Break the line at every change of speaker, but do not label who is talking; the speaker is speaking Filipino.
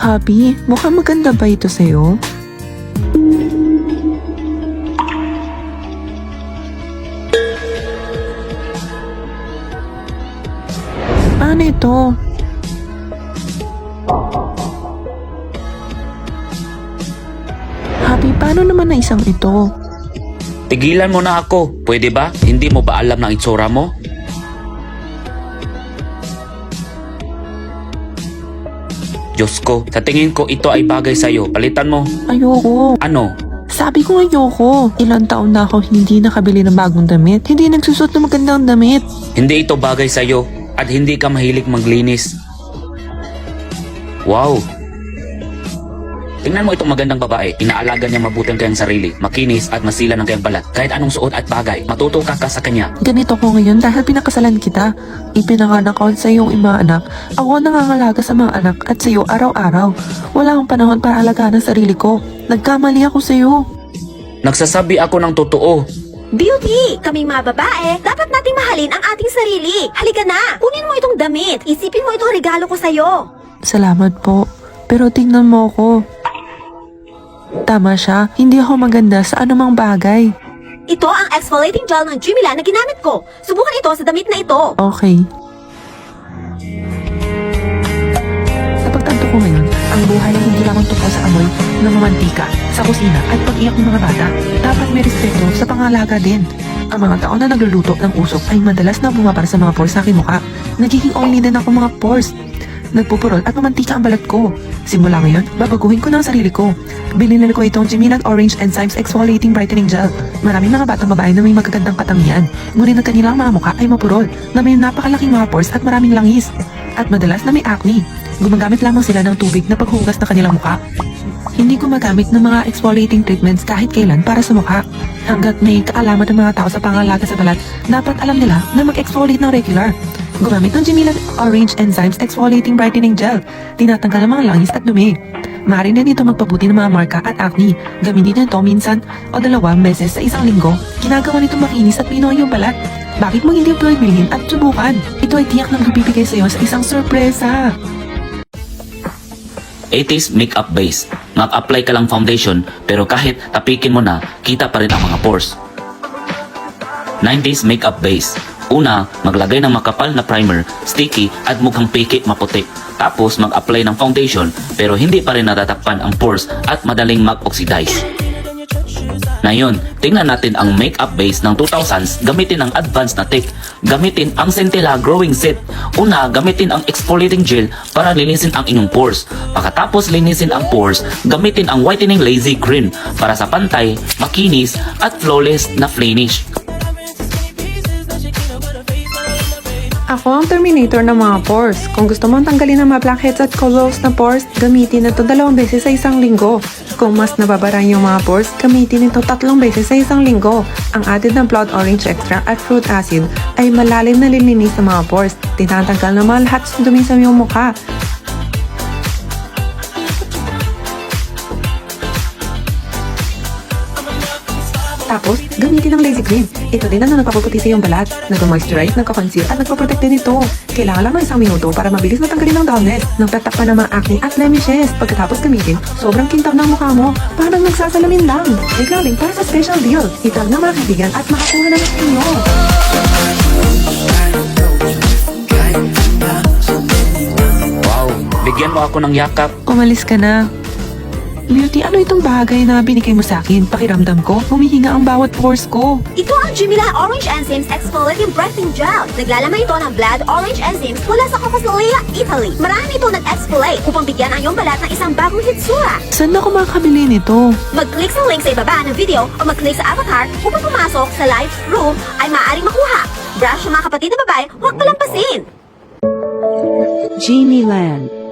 Happy, mukhang maganda ba ito sa'yo? Ano ito? Happy, paano naman na isang ito?
Tigilan mo na ako, pwede ba? Hindi mo ba alam ng itsura mo? Diyos ko, sa tingin ko ito ay bagay sa'yo. Palitan mo.
Ayoko.
Ano?
Sabi ko ayoko. Ilang taon na ako hindi nakabili ng bagong damit. Hindi nagsusot ng magandang damit.
Hindi ito bagay sa'yo at hindi ka mahilig maglinis. Wow! Tingnan mo itong magandang babae. Inaalaga niya mabuti ang kanyang sarili, makinis at masila ng kanyang balat. Kahit anong suot at bagay, matutuka ka sa kanya.
Ganito ko ngayon dahil pinakasalan kita. Ipinanganak ko sa iyong mga anak. Ako nangangalaga sa mga anak at sa iyo araw-araw. Wala akong panahon para alagaan ang sarili ko. Nagkamali ako sa iyo.
Nagsasabi ako ng totoo.
Beauty! Kaming mga babae, dapat nating mahalin ang ating sarili. Halika na! Kunin mo itong damit. Isipin mo itong regalo ko sa'yo.
Salamat po. Pero tingnan mo ako. Tama siya, hindi ako maganda sa anumang bagay.
Ito ang exfoliating gel ng Jimila na ginamit ko. Subukan ito sa damit na ito.
Okay. Sa pagtanto ko ngayon, ang buhay ay hindi lamang tungkol sa amoy ng mamantika, sa kusina at pag-iyak ng mga bata. Dapat may respeto sa pangalaga din. Ang mga tao na nagluluto ng usok ay madalas na bumabara sa mga pores sa aking mukha. Nagiging oily din ako mga pores. Nagpupurol at mamantika ang balat ko. Simula ngayon, babaguhin ko na ang sarili ko. Binili ko itong Jimila Orange Enzymes Exfoliating Brightening Gel. Maraming mga batang babae na may magagandang katangian. Ngunit ang kanilang mga mukha ay mapurol, na may napakalaking mga pores at maraming langis. At madalas na may acne. Gumagamit lamang sila ng tubig na paghugas ng kanilang mukha. Hindi gumagamit ng mga exfoliating treatments kahit kailan para sa mukha. Hanggat may kaalaman ng mga tao sa pangalaga sa balat, dapat alam nila na mag-exfoliate ng regular. Gumamit ng Jimila Orange Enzymes Exfoliating Brightening Gel. Tinatanggal ang mga langis at dumi. Maaari din ito magpabuti ng mga marka at acne. Gamitin nito minsan o 2 beses sa isang linggo. Ginagawa nito makinis at pino yung balat. Bakit mo hindi ito bilhin at subukan? Ito ay tiyak na magbibigay sa iyo sa isang sorpresa.
80s makeup base. Mag-apply ka lang foundation pero kahit tapikin mo na, kita pa rin ang mga pores. 90s makeup base. Una, maglagay ng makapal na primer, sticky at mukhang piki maputi. Tapos mag-apply ng foundation pero hindi pa rin natatakpan ang pores at madaling mag-oxidize. Ngayon, tingnan natin ang makeup base ng 2000s gamitin ang advanced na tech. Gamitin ang Centella Growing Set. Una, gamitin ang exfoliating gel para linisin ang inyong pores. Pagkatapos linisin ang pores, gamitin ang whitening lazy cream para sa pantay, makinis at flawless na finish.
Ako ang terminator ng mga pores. Kung gusto mong tanggalin ang mga blackheads at colloids na pores, gamitin ito 2 beses sa isang linggo. Kung mas nababaran yung mga pores, gamitin ito 3 beses sa isang linggo. Ang added ng blood orange extract at fruit acid ay malalim na lilinis sa mga pores. Tinatanggal naman lahat ng dumi sa iyong mukha. Tapos, gamitin ang lazy cream. Ito din ang nagpapaputi sa iyong balat, nag-moisturize, nagka-conceal at nagpa-protect din ito. Kailangan lang ng 1 minuto para mabilis matanggalin ang dullness, nagtatakpan ng mga acne at blemishes. Pagkatapos gamitin, sobrang kintab ng mukha mo, parang nagsasalamin lang. Regarding para sa special deal, itag ng mga kaibigan at makakuha na ng inyo.
Wow, bigyan mo ako ng yakap.
Umalis ka na. Beauty, ano itong bagay na binigay mo sa akin? Pakiramdam ko, humihinga ang bawat pores ko.
Ito ang Jimila Orange Enzymes Exfoliating Brightening Gel. Naglalaman ito ng blood orange enzymes mula sa Cofasolia, Italy. Marami ito nag-exfoliate upang bigyan ang iyong balat ng isang bagong hitsura.
Saan ako makakabili nito?
Mag-click sa link sa ibaba ng video o mag-click sa avatar upang pumasok sa live room ay maaaring makuha. Brush sa mga kapatid na babae, huwag palampasin.
Genie Land.